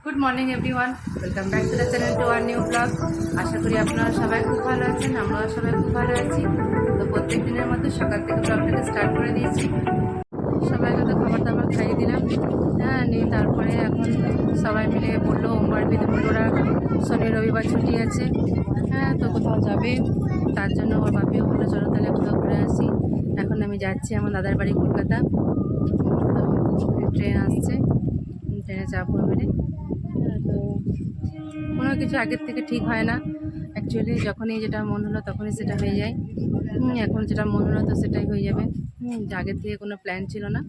Good morning everyone, welcome back to the channel to our new blog. আশা করি আপনারা সবাই খুব ভালো আছেন, আমরাও সবাই খুব ভালো আছি। তো প্রত্যেক দিনের মতো সকাল থেকে ব্লগটাকে স্টার্ট করে দিয়েছি। সবাইকে তো খাবার দাবার খাইয়ে দিলাম। হ্যাঁ, নিয়ে তারপরে এখন সবাই মিলে বললো ওমবাড়িতে বললো ওরা শনি রবিবার ছুটি আছে। হ্যাঁ, তো কোথাও যাবে, তার জন্য ওর বাপিও বললো চলো তাহলে কোথাও ঘুরে আসি। এখন আমি যাচ্ছি আমার দাদার বাড়ি কলকাতা। তো ট্রেন আসছে, ট্রেনে চাপবো এবারে। তো কোনো কিছু আগের থেকে ঠিক হয় না অ্যাকচুয়ালি, যখনই যেটা মন হলো তখনই সেটা হয়ে যায়। এখন যেটা মন হলো তো সেটাই হয়ে যাবে। যে আগের থেকে কোনো প্ল্যান ছিল না।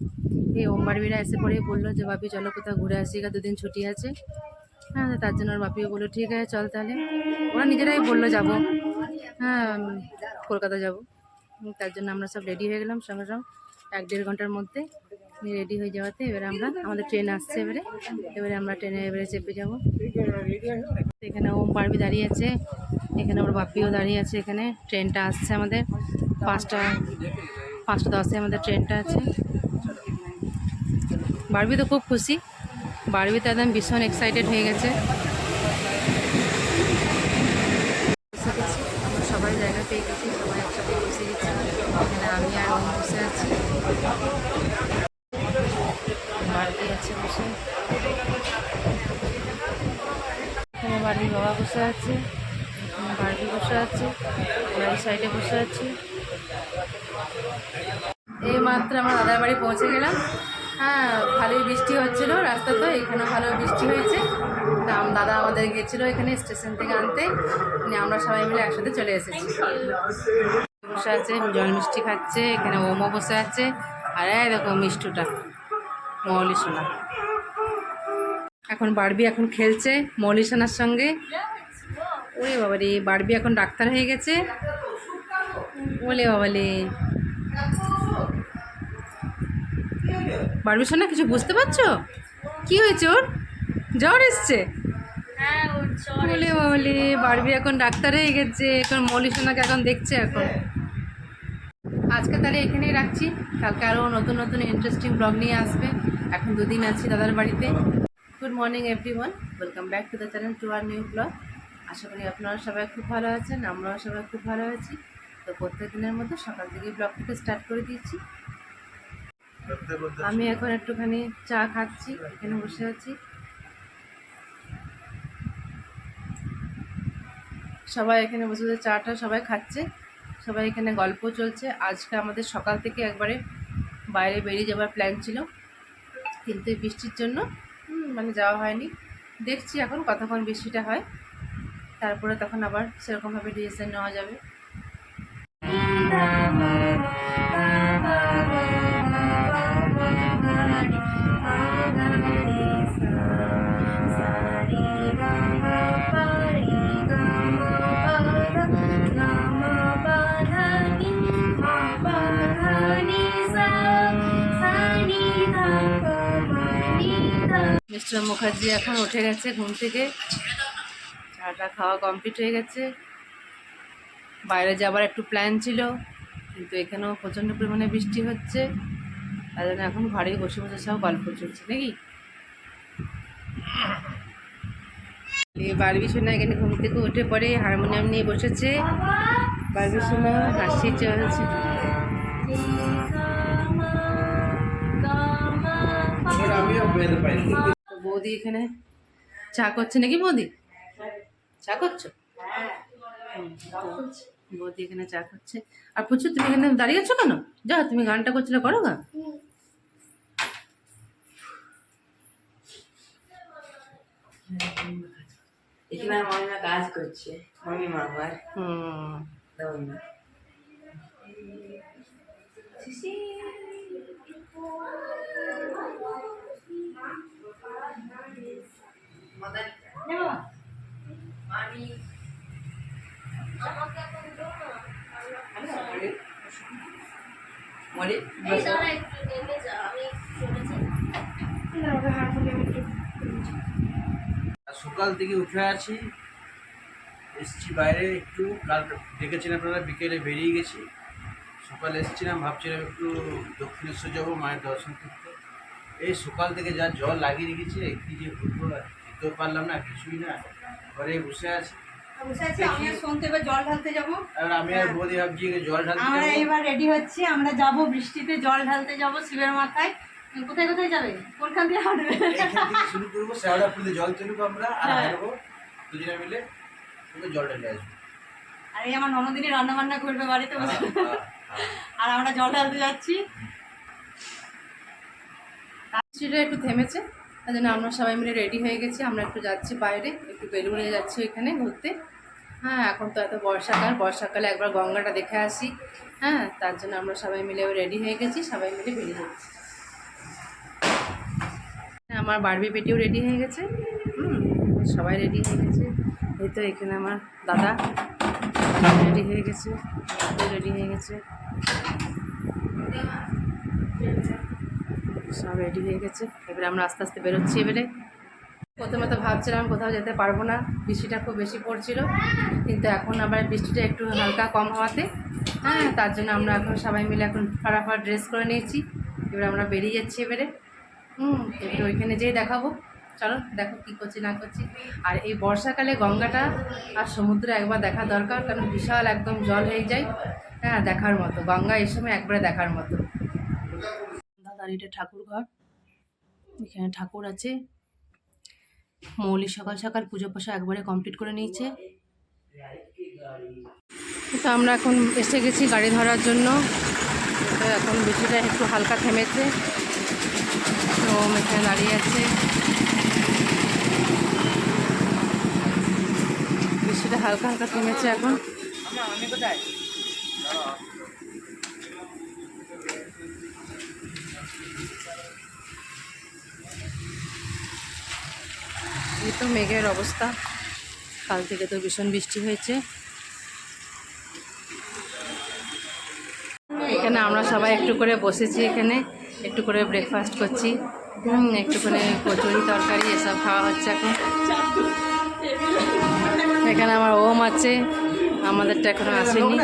এই ওমবাড়িরা এসে পরেই বললো যে বাপি চলো কোথাও ঘুরে আসি, দুদিন ছুটি আছে। হ্যাঁ, তার জন্য ওর বাপিও বললো ঠিক আছে চল তাহলে। ওরা নিজেরাই বললো যাবো, হ্যাঁ কলকাতা যাবো। তার জন্য আমরা সব রেডি হয়ে গেলাম সঙ্গে সঙ্গে 1-1.5 ঘন্টার মধ্যে রেডি হয়ে যাওয়াতে এবারে আমাদের ট্রেন আসছে। এবারে আমরা ট্রেনে এবারে চেপে যাবো। এখানে ওম বাড়বি দাঁড়িয়ে আছে, এখানে ওর বাপিও দাঁড়িয়ে আছে। এখানে ট্রেনটা আসছে আমাদের 5টা 10-এ আমাদের ট্রেনটা আছে। বারবি তো খুব খুশি, বারবি তো একদম ভীষণ এক্সাইটেড হয়ে গেছে। আমরা সবাই জায়গা পেয়ে গেছি, সবাই একসাথে বসে গেছি। এখানে আমি আর ওম বসে আছি, বারবি আছে বসে, এখানে বারবির বাবা বসে আছে, এখানে বারবি বসে আছে, এই সাইডে বসে আছি। এই মাত্র আমার দাদার বাড়ি পৌঁছে গেলাম। হ্যাঁ, ভালোই বৃষ্টি হচ্ছিলো রাস্তাতে, এখানেও ভালো বৃষ্টি হয়েছে। তা দাদা আমাদের গেছিলো এখানে স্টেশন থেকে আনতে, আমরা সবাই মিলে একসাথে চলে এসেছি। বসে আছে জল মিষ্টি খাচ্ছে, এখানে ওমো বসে আছে। আর এই দেখো মিষ্টুটা মৌলি সোনা, এখন বারবি এখন খেলছে মৌলি সোনার সঙ্গে। ওরে বাবারে, বারবি এখন ডাক্তার হয়ে গেছে। ওলে বাবালে, বারবি সোনা কিছু বুঝতে পারছো? কি হয়েছে ওর? জ্বর এসছে? বলে বলে বারবি এখন ডাক্তার হয়ে গেছে, এখন মৌলি সোনাকে এখন দেখছে। এখন আজকে তাহলে এখানেই রাখছি, কালকে আরও নতুন নতুন ইন্টারেস্টিং ব্লগ নিয়ে আসবে। এখন 2 দিন আছি দাদার বাড়িতে। Good morning everyone, welcome back to the channel to our new blog. আশা করি আপনারা সবাই খুব ভালো আছেন, আমরাও সবাই খুব ভালো আছি। তো প্রত্যেক দিনের মতো সকাল থেকে ব্লগটাকে স্টার্ট করে দিয়েছি। আমি এখন একটুখানি চা খাচ্ছি, এখানে বসে আছি। সবাই এখানে বসে বসে চাটা সবাই খাচ্ছে, সবাই এখানে গল্প চলছে। আজকে আমাদের সকাল থেকে একবারে বাইরে বেরিয়ে যাওয়ার প্ল্যান ছিল, কিন্তু এই বৃষ্টির জন্য মানে যাওয়া হয়নি। দেখছি এখন কতক্ষণ বৃষ্টিটা হয়, তারপরে তখন আবার সেরকমভাবে ডিসিশন নেওয়া যাবে। মিস্টার মুখার্জি এখন উঠে গেছে ঘুম থেকে, চাটা খাওয়া কমপ্লিট হয়ে গেছে। বাইরে যাবার একটু প্ল্যান ছিল, কিন্তু এখানেও প্রচণ্ড পরিমাণে বৃষ্টি হচ্ছে, তার জন্য এখন ঘরেই বসে বসে সব গল্প চলছে নাকি। বারবি সোনা এখানে ঘুম থেকে উঠে পড়ে হারমোনিয়াম নিয়ে বসেছে। বারবি সোনা হাসি চলছে। বৌদি এখানে চা করছে নাকি? বৌদি চা করছো? বৌদি এখানে চা করছে। আর পুচু তুমি এখানে দাঁড়িয়ে আছো কেন? যাও, তুমি গানটা করছিলে, করো গান। এখানে মামিমা কাজ করছে, মামিমা আমার সকাল থেকে উঠে আছি, এসছি বাইরে একটু। কাল ডেকেছিলাম আপনারা, বিকেলে বেরিয়ে গেছি। সকালে এসেছিলাম, ভাবছিলাম একটু দক্ষিণেশ্বর যাবো মায়ের দর্শন করতে। এই সকাল থেকে যা জল লাগিয়ে রেখেছে, কী যে ঘুরবো আর ঠিক উঠতেও পারলাম না, কিছুই না, ঘরে বসে আছি। বসে আছি, আমি আর শুনতে এবার জল ঢালতে যাবো। আর আমি আর বৌদি ভাবছি যে জল ঢালতে আমরা যাবো। এবার রেডি হচ্ছি, আমরা যাব বৃষ্টিতে জল ঢালতে যাব শিবের মাথায়। কোথায় কোথায় যাবে, কোনখান দিয়ে হাঁটবে? এইখান থেকে শুরু করবো, শ্যাওড়া ফুলে জল তুলবো আমরা, আর হ্যাঁ। হাঁটবো দুজনে মিলে, ওকে জল ঢেলে আসবো। আর এই আমার ননদিনী রান্না বান্না করবে বাড়িতে বসে, আর আমরা জল ঢালতে যাচ্ছি। বৃষ্টিটা একটু থেমেছে, তার জন্য আমরা সবাই মিলে রেডি হয়ে গেছি। আমরা একটু যাচ্ছি বাইরে, একটু বেলুড়ে যাচ্ছি এখানে ঘুরতে। হ্যাঁ, এখন তো এত বর্ষাকাল, বর্ষাকালে একবার গঙ্গাটা দেখে আসি। হ্যাঁ, তার জন্য আমরা সবাই মিলে রেডি হয়ে গেছি, সবাই মিলে বেরিয়ে যাচ্ছি। আমার বারবি পেটিও রেডি হয়ে গেছে। সবাই রেডি হয়ে গেছে। এই তো এখানে আমার দাদা রেডি হয়ে গেছে, রেডি হয়ে গেছে, সব রেডি হয়ে গেছে। এবারে আমরা আস্তে আস্তে বেরোচ্ছি। এবারে প্রথমে তো ভাবছিলাম কোথাও যেতে পারবো না, বৃষ্টিটা খুব বেশি পড়ছিল, কিন্তু এখন আবার বৃষ্টিটা একটু হালকা কম হওয়াতে হ্যাঁ, তার জন্য আমরা এখন সবাই মিলে এখন ফাটাফাট ড্রেস করে নিয়েছি। এবারে আমরা বেরিয়ে যাচ্ছি এবারে। এবারে ওইখানে যেয়ে দেখাবো, চলো দেখো কী করছি না করছি। আর এই বর্ষাকালে গঙ্গাটা আর সমুদ্র একবার দেখা দরকার, কারণ বিশাল একদম জল হয়ে যায়। হ্যাঁ, দেখার মতো গঙ্গা এই সময় একবারে দেখার মতো। দাদার এটা ঠাকুর ঘর, এখানে ঠাকুর আছে। মৌলি সকাল সকাল পুজো পোষা একবারে কমপ্লিট করে নিয়েছে। তো আমরা এখন এসে গেছি গাড়ি ধরার জন্য। তো এখন বৃষ্টিটা একটু হালকা থেমেছে, তো এখানে দাঁড়িয়ে আছে। বৃষ্টিটা হালকা হালকা থেমেছে এখন। আমি কোথায়? এই তো মেঘের অবস্থা, কাল থেকে তো ভীষণ বৃষ্টি হয়েছে। এখানে আমরা সবাই একটু করে বসেছি, এখানে একটু করে ব্রেকফাস্ট করছি। একটু করে কচুরি তরকারি এসব খাওয়া হচ্ছে এখন। এখানে আমার ওম আছে, আমাদেরটা এখনো আসেনি।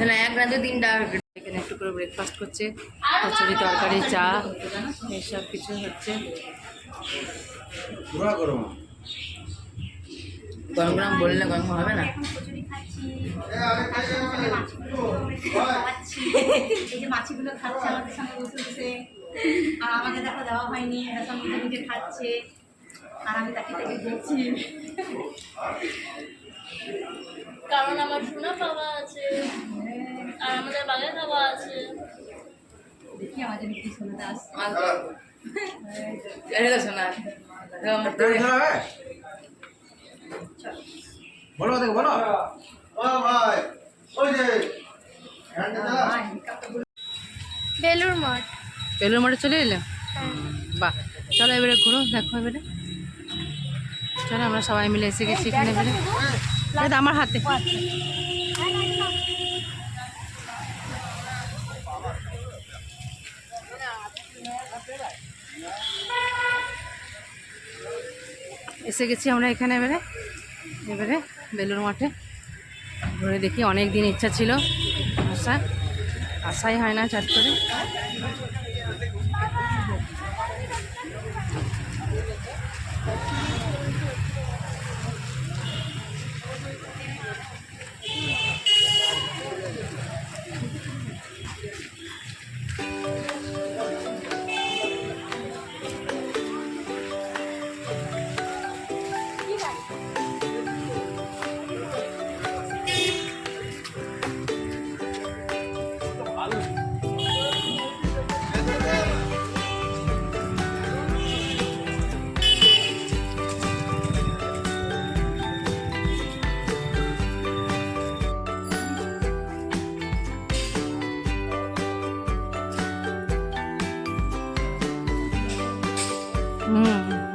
না, এক রাতে 3 টাকা। এখানে একটু করে ব্রেকফাস্ট করছে, কচুরি তরকারি চা এইসব কিছু হচ্ছে। গরম গরম বললে গরম হবে না। এই যে মাছিগুলো খাচ্ছে আমাদের সঙ্গে বসে বসে, আর আমাকে দেখো দেওয়া হয়নি, এরা সঙ্গে নিজে খাচ্ছে, আর আমি তাকে তাকে দেখছি। কারণ আমার সোনা বাবা আছে আর আমাদের বাঘের বাবা আছে। দেখি আমার জন্য কি শোনাতে আসছে। শোনা বলো দেখো, বলো। বেলুর মঠ। বেলুর মঠে চলে এলাম। বাহ, চলো এবারে ঘুরো, দেখো এবারে। চলো আমরা সবাই মিলে এসে গেছি এখানে। এবারে এটা আমার হাতে। এসে গেছি আমরা এখানে। এবারে এবারে বেলুর মঠে ঘুরে দেখি, অনেক দিন ইচ্ছা ছিল আসাই হয় না চাট করে।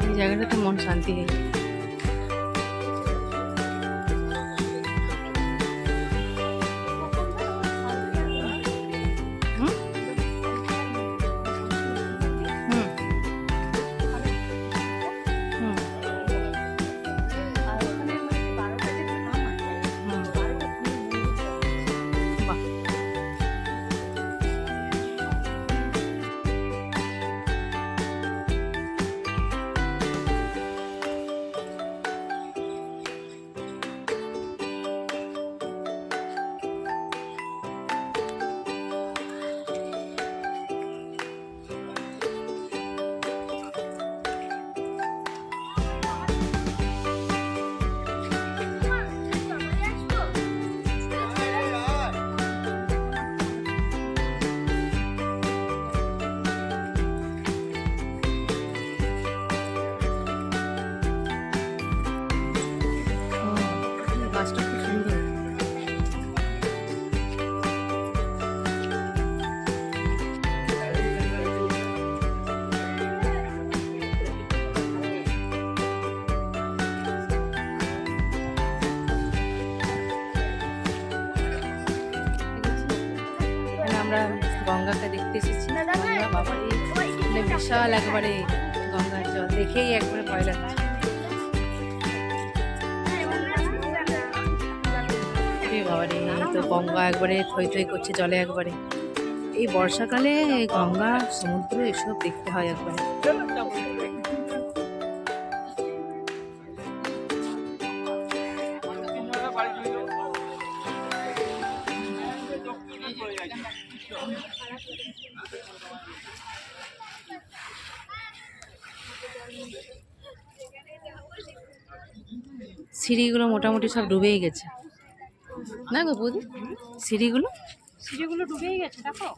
এই জায়গাটাতে মন শান্তি হয়ে যায়। আমরা গঙ্গাকে দেখতে এসেছি। গঙ্গা বাবারে মানে বিশাল একবারে গঙ্গার জল দেখেই একবারে ভয় লাগছে। বাবারে তো গঙ্গা একবারে থই থই করছে জলে একবারে। এই বর্ষাকালে গঙ্গা সমুদ্র এসব দেখতে হয় একবারে। সিঁড়িগুলো মোটামুটি সব ডুবেই গেছে না গো বৌদি? সিঁড়িগুলো ডুবেই গেছে দেখো।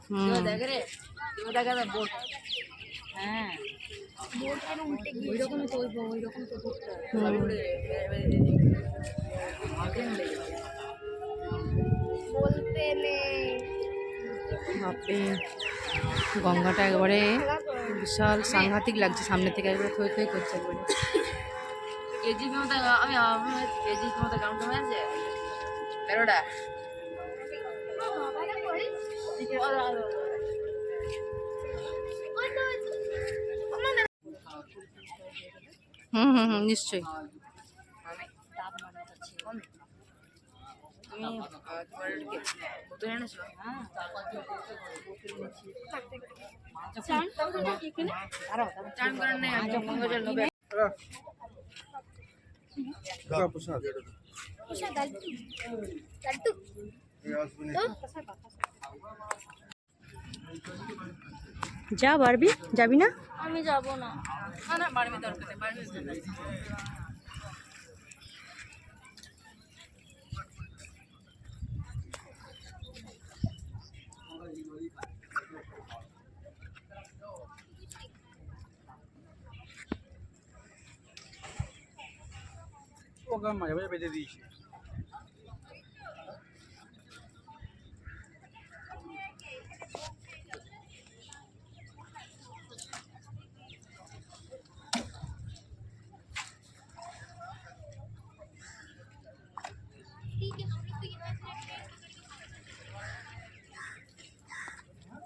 হ্যাঁ বাপরে গঙ্গাটা একবারে বিশাল সাংঘাতিক লাগছে সামনে থেকে, একবারে থই থই করছে একবারে। কেজি মতো আমি কেজি মতো কাউন্ট করে আছে 13টা। নিশ্চয়ই। তুমি তোমার বোতল এনেছো? চান করেন নাই গঙ্গা জল নেবে। যা বারবি, যাবি না? আমি যাব না। না বাড়বে দরকার নেই, বাড়বে দরকার নেই। ওকে মাঝে মাঝে বেঁধে দিয়েছি।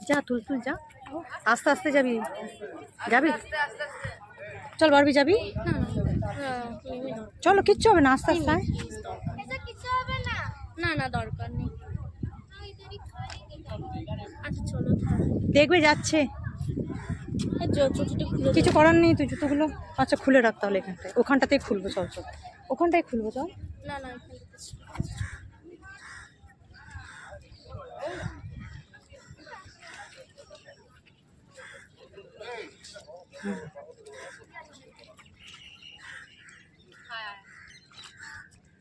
যা তুল যা, আস্তে আস্তে যাবি। চল বারবি, যাবি? চলো, কিচ্ছু হবে না, আস্তে আস্তে। না না দরকার নেই। আচ্ছা চলো। দেখবে যাচ্ছে, কিছু করার নেই। তুই জুতোগুলো আচ্ছা খুলে রাখ তাহলে এখানটায়, ওখানটাতেই খুলবো। চল ওখানটায় খুলবো, চল। না না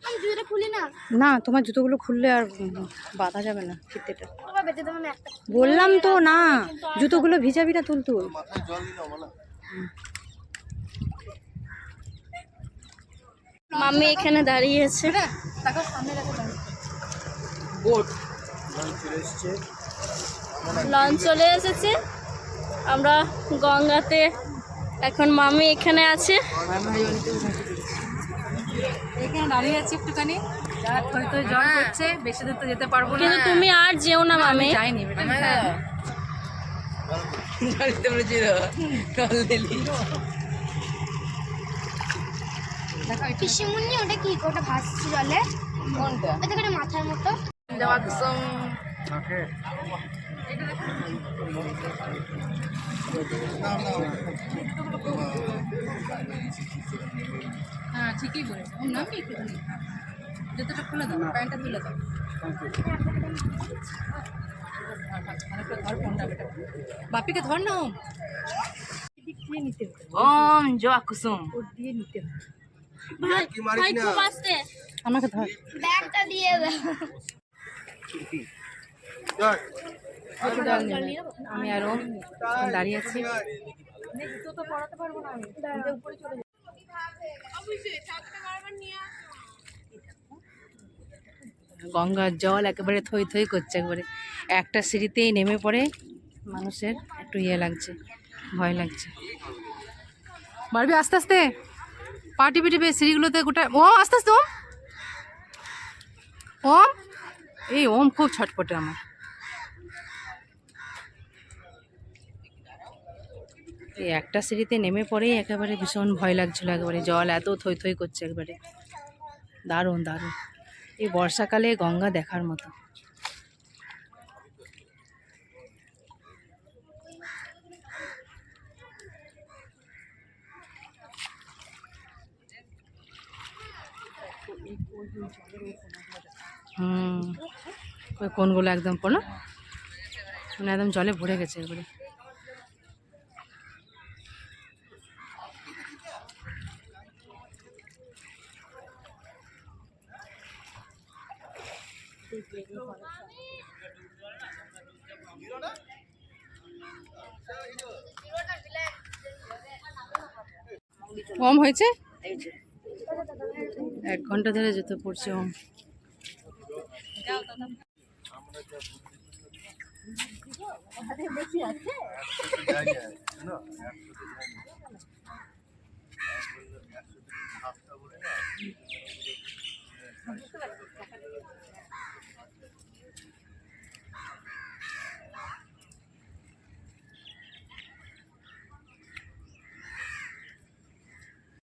আমি জুতোটা খুলি না। না, তোমার জুতোগুলো খুললে আর বাঁধা যাবে না ফিতেটা। বললাম তো না, জুতোগুলো ভিজাবি না, তুল। মাম্মি এখানে দাঁড়িয়েছে। লঞ্চ চলে এসেছে, আমরা গঙ্গাতে। এখন মাম্মি এখানে আছে, এখানে দাঁড়িয়ে আছি একটুখানি। যারা থই থই জল করছে, বেশি দূর তো যেতে পারবো না। কিন্তু তুমি আর যেও না মাম্মি। যাইনি পিসিমুন্নি ওটা কি, ওটা ভাসছে জলে? কোনটা? ওটা একটা মাথার মতো। যাওয়া কুসুম হ্যাঁ ঠিকই বলেছে। ওর নাম কি একটুখানি জুতোটা খুলে দাও, প্যান্টটা তুলে দাও। বাপিকে ধর না। ওম জোয়া কুসুম। ভাই খুব আসতে। আমাকে ধর। ব্যাগটা দিয়ে দাও। আমি আর ওম দাঁড়িয়ে আছি। গঙ্গার জল একেবারে থই থই করছে একবারে। একটা সিঁড়িতেই নেমে পড়ে মানুষের একটু লাগছে, ভয় লাগছে। বাড়বি আস্তে আস্তে, পা টিপে টিপে সিঁড়িগুলোতে গোটা। ও আস্তে আস্তে। ওম এই ওম খুব ছটপটে আমার। এই একটা সিঁড়িতে নেমে পড়েই একেবারে ভীষণ ভয় লাগছিল, একেবারে জল এত থই থই করছে একবারে। দারুণ দারুণ, এই বর্ষাকালে গঙ্গা দেখার মতো। ওই কোনগুলো একদম পড়লো, মানে একদম জলে ভরে গেছে এবারে। কম হয়েছে, 1 ঘন্টা ধরে যেতে পড়ছে ওম।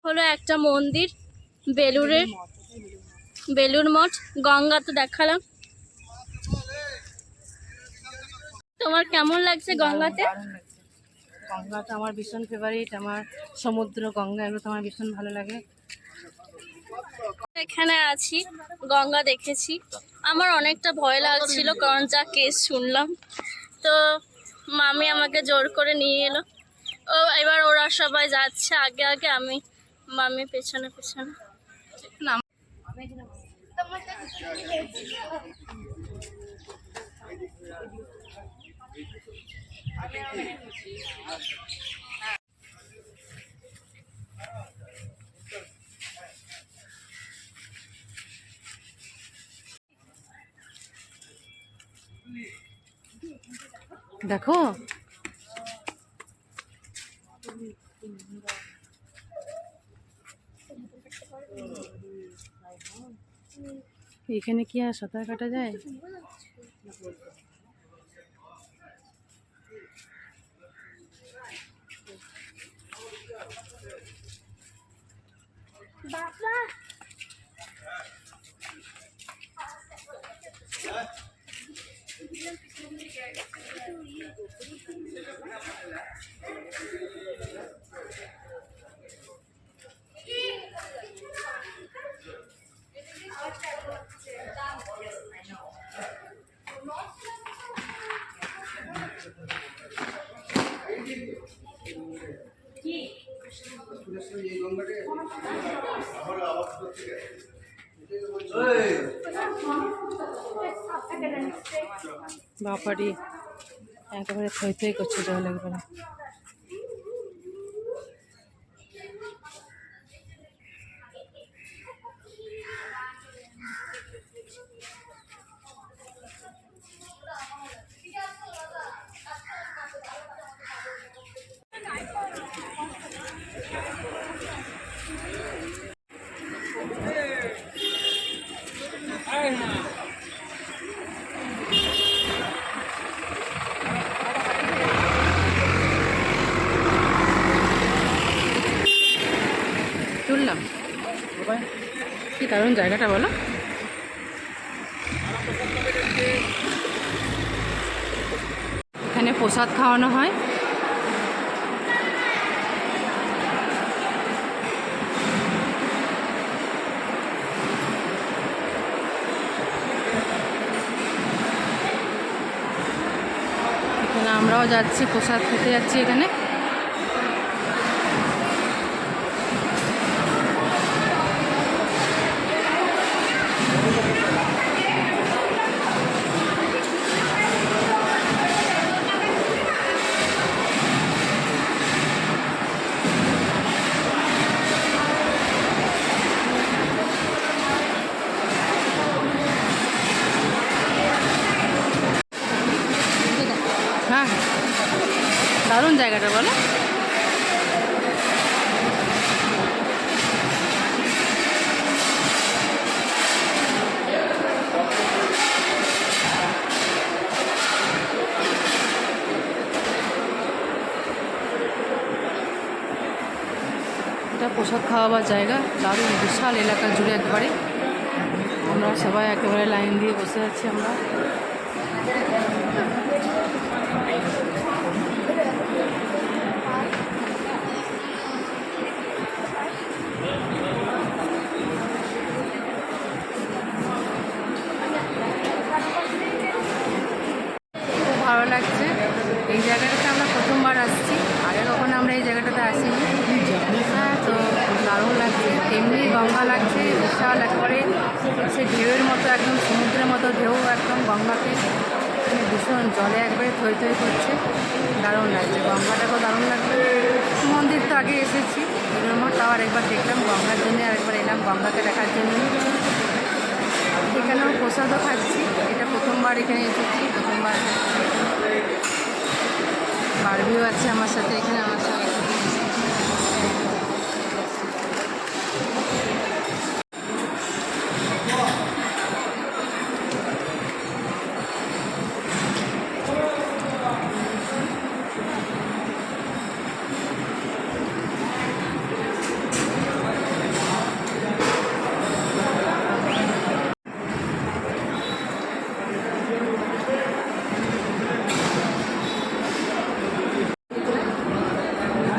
হলো একটা মন্দির, বেলুর মঠ। গঙ্গা তো দেখালাম। তোমার কেমন লাগছে গঙ্গাতে? গঙ্গা তো আমার ভীষণ ফেভারিট, আমার সমুদ্র গঙ্গা এগুলো তো আমার ভীষণ ভালো লাগে। এখানে আছি, গঙ্গা দেখেছি, আমার অনেকটা ভয় লাগছিল কারণ যা কেস শুনলাম। তো মামি আমাকে জোর করে নিয়ে এলো। এবার ওরা সবাই যাচ্ছে আগে আগে, আমি মামি পেছনে পেছনে। দেখো এখানে কি আর সাঁতার কাটা যায়? বাপারি একেবারে থই থই করছে জল একবারে। তুললাম, কি দারুণ জায়গাটা বলো। এখানে প্রসাদ খাওয়ানো হয়। এখানে আমরাও যাচ্ছি, প্রসাদ খেতে যাচ্ছি এখানে। হ্যাঁ, দারুণ জায়গাটা বলো। প্রসাদ খাওয়াবার জায়গা, দারুণ বিশাল এলাকা জুড়ে একবারে। আমরা সবাই একেবারে লাইন দিয়ে বসে আছি আমরা। খুব ভালো লাগছে এই জায়গাটাতে, আমরা প্রথমবার আসছি, আগে কখনো আমরা এই জায়গাটাতে আসিনি। হ্যাঁ, তো দারুণ লাগছে, এমনি গঙ্গা লাগছে বিশাল একবারে, সে ঢেউয়ের মতো একদম সমুদ্রের মতো ঢেউ একদম গঙ্গাকে ভীষণ জলে একবারে থই থই করছে, দারুণ লাগছে। গঙ্গাটাকেও দারুণ লাগছে। মন্দির তো আগে এসেছি, তাও আরেকবার দেখলাম গঙ্গার জন্য, আরেকবার এলাম গঙ্গাকে দেখার জন্য। এখানেও প্রসাদও খাচ্ছি, এটা প্রথমবার এখানে এসেছি, প্রথমবার বারবিও আছে আমার সাথে এখানে, আমার সাথে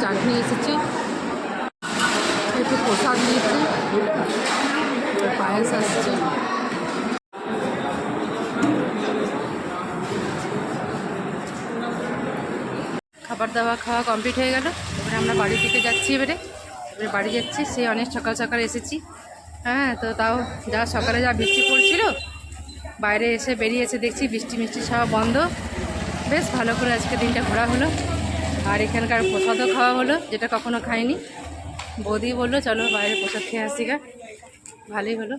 চাটনি এসেছে, একটু প্রসাদ নিয়েছে, পায়েস আসছে। খাবার দাবার খাওয়া কমপ্লিট হয়ে গেল, এবারে আমরা বাড়ি থেকে যাচ্ছি। এবারে বাড়ি যাচ্ছি, সেই অনেক সকাল সকাল এসেছি। হ্যাঁ, তো তাও যা সকালে যা বৃষ্টি পড়ছিল, বাইরে এসে বেরিয়ে এসে দেখছি বৃষ্টি মিষ্টি সব বন্ধ। বেশ ভালো করে আজকে দিনটা ঘোরা হলো, আর এখানকার প্রসাদও খাওয়া হলো, যেটা কখনো খাইনি। বৌদি বললো চলো বাইরে প্রসাদ খেয়ে আসি গা, ভালোই হলো।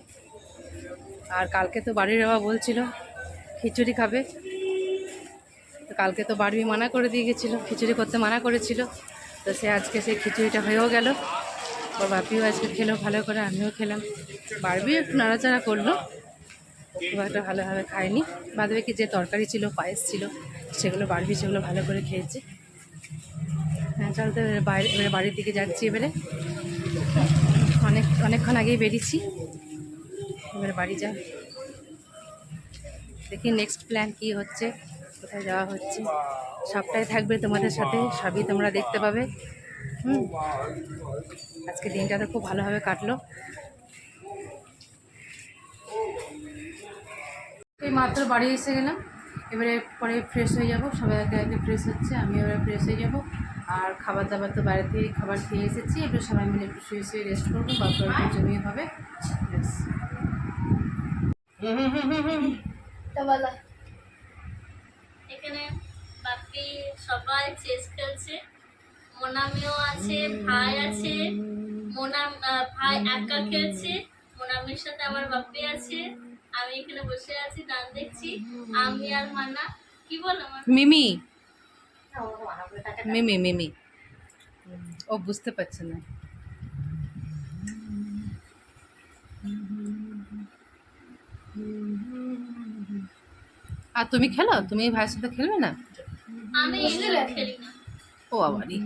আর কালকে তো বাড়ির বাবা বলছিল খিচুড়ি খাবে, তো কালকে তো বাড়ি মানা করে দিয়ে গেছিলো, খিচুড়ি করতে মানা করেছিল, তো সে আজকে সেই খিচুড়িটা হয়েও গেল। ওর বাপিও আজকে খেলো ভালো করে, আমিও খেলাম। বাড়বিও একটু নাড়াচাড়া করলো, খুব একটা ভালোভাবে খায়নি। বাদবে কি যে তরকারি ছিল, পায়েস ছিল, সেগুলো বাড়বি, সেগুলো ভালো করে খেয়েছে। হ্যাঁ, চলতে এবারে বাড়ির দিকে যাচ্ছি। এবারে অনেকক্ষণ আগেই বেরিয়েছি, এবারে বাড়ি যাই। দেখি নেক্সট প্ল্যান কি হচ্ছে, কোথায় যাওয়া হচ্ছে, সবটাই থাকবে তোমাদের সাথে, সবই তোমরা দেখতে পাবে। আজকে দিনটা তো খুব ভালোভাবে কাটলো। এই মাত্র বাড়ি এসে গেলাম, এবারে পরে ফ্রেশ হয়ে যাব, সবাই একে একে ফ্রেশ হচ্ছে, আমি এবারে ফ্রেশ হয়ে যাব। আর খাবার দাবার তো বাইরে থেকে খাবার খেয়ে এসেছি, এবার সবাই মিলে একটু শুয়ে শুয়ে রেস্ট করবো, বাপর একটু জমিয়ে হবে। এখানে বাপি সবাই চেস খেলছে, মোনামিও আছে, ভাই আছে, ভাই একা খেলছে, মোনামির সাথে আমার বাপি আছে, আমি এখানে বসে আছি গান দেখছি। আমি আর মানা কি বল আমার মিমি মিমি মিমি ও বুঝতে পারছে না। আর তুমি খেলো, তুমি ভাইয়ের সাথে খেলবে না? আমি এগুলো খেলি না। ও আবারই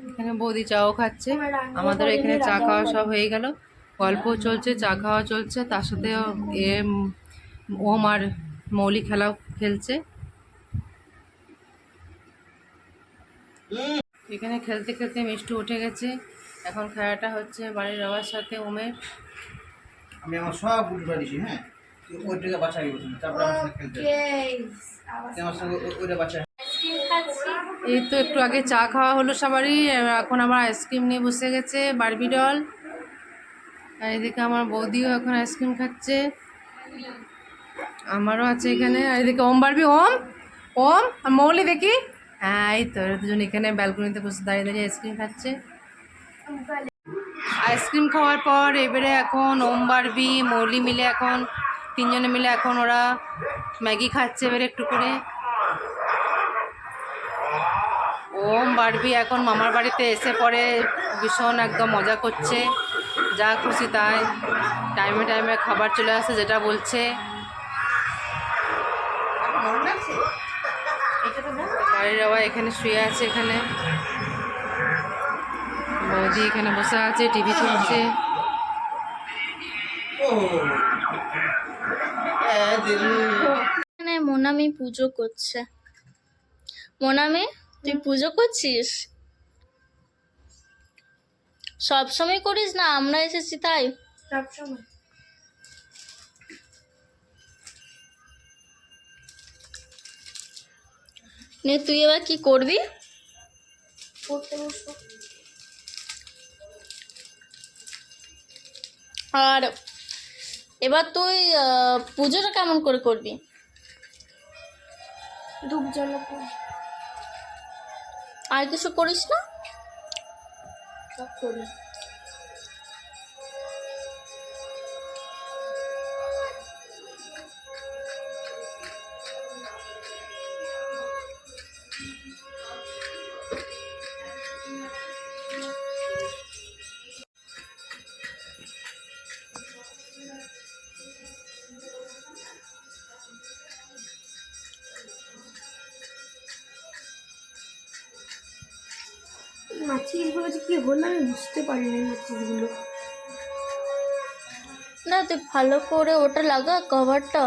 এখানে বৌদি চাও খাচ্ছে, আমাদের এখানে চা খাওয়া সব হয়ে গেল, গল্প চলছে, চা খাওয়া চলছে, তার সাথে ওম আর মৌলি খেলাও খেলছে। এখানে খেলতে খেলতে মিষ্টু উঠে গেছে, এখন খেলাটা হচ্ছে বাড়ির বাবার সাথে ওমের। আমি আমার সব বুঝতে পারিছি। হ্যাঁ, ওইটাকে বাঁচাই বলছি, তারপরে আমার সঙ্গে খেলতে আমার সঙ্গে ওইটা বাঁচা। এই তো একটু আগে চা খাওয়া হলো সবারই, এখন আবার আইসক্রিম নিয়ে বসে গেছে বারবি ডল। আর এদিকে আমার বৌদিও এখন আইসক্রিম খাচ্ছে, আমারও আছে এখানে। আর এদিকে ওম বারবি, ওম ওম আর মৌলি দেখি। হ্যাঁ, এই তো দুজন এখানে ব্যালকনিতে বসে দাঁড়িয়ে দাঁড়িয়ে আইসক্রিম খাচ্ছে। আইসক্রিম খাওয়ার পর এবারে এখন ওম বারবি মৌলি মিলে এখন তিনজনে মিলে এখন ওরা ম্যাগি খাচ্ছে এবারে একটু করে। ওম বারবি এখন মামার বাড়িতে এসে পরে ভীষণ একদম মজা করছে, যা খুশি তাই, টাইমে টাইমে খাবার চলে আসে যেটা বলছে। গরম লাগছে এটা তো না বাড়ির বাবা এখানে শুয়ে আছে, এখানে বৌদি এখানে বসে আছে, টিভি চলছে। এখানে মোনামি পুজো করছে। মোনামি, তুই পুজো করছিস? সব সময় করিস না, আমরা এসেছি তাই? সবসময় নে, তুই এবার কি করবি? পড়তে বসবো। আর এবার তুই পুজোটা কেমন করে করবি? ধূপ জ্বালাবো, আর কিছু করিস না? সব করি। মাছিগুলো যে কি হলো আমি বুঝতে পারিনি মাছিগুলো। না, তুই ভালো করে ওটা লাগা, কভারটা।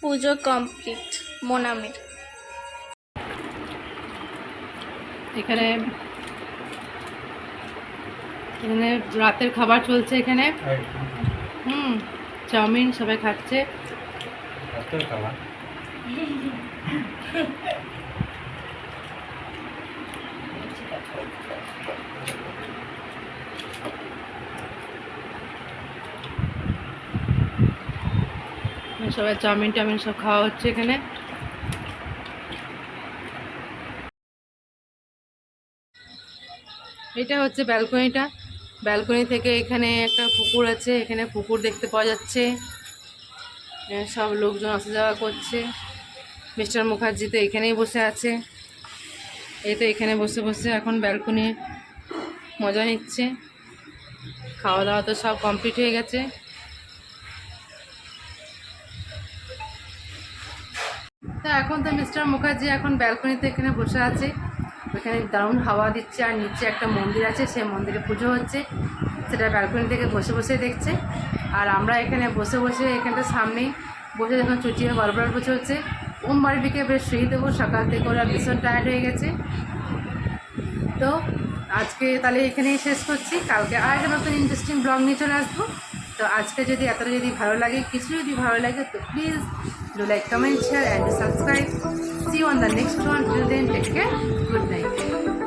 পুজো কমপ্লিট মোনামির। এখানে এখানে রাতের খাবার চলছে এখানে। চাউমিন সবাই খাচ্ছে। সবাই চাউমিন টাউমিন সব খাওয়া হচ্ছে এখানে। এটা হচ্ছে ব্যালকনিটা। ব্যালকনি থেকে এখানে একটা পুকুর আছে, এখানে পুকুর দেখতে পাওয়া যাচ্ছে। সব লোকজন আসা যাওয়া করছে। মিস্টার মুখার্জি তো এখানেই বসে আছে। এই তো এখানে বসে বসে এখন ব্যালকনি মজা নিচ্ছে। খাওয়া দাওয়া তো সব কমপ্লিট হয়ে গেছে। তো এখন তো মিস্টার মুখার্জি এখন ব্যালকনিতে এখানে বসে আছে। ওখানে দারুণ হাওয়া দিচ্ছে, আর নিচে একটা মন্দির আছে, সেই মন্দিরে পুজো হচ্ছে, সেটা ব্যালকনি থেকে বসে বসে দেখছে। আর আমরা এখানে বসে বসে এখানটা সামনেই বসে যখন চুটিয়ে গল্প চলছে। বাড়িটিকে বেশ শুয়ে দেবো, সকাল থেকে ওরা ভীষণ টায়ার্ড হয়ে গেছে। তো আজকে তাহলে এখানেই শেষ করছি। কালকে আর একটা নতুন ইন্টারেস্টিং ব্লগ নিয়ে চলে আসবো। তো আজকে যদি এতটা যদি ভালো লাগে, কিছু যদি ভালো লাগে, তো please do like, comment, share and subscribe. See you on the next one. Till then, take care. Good night.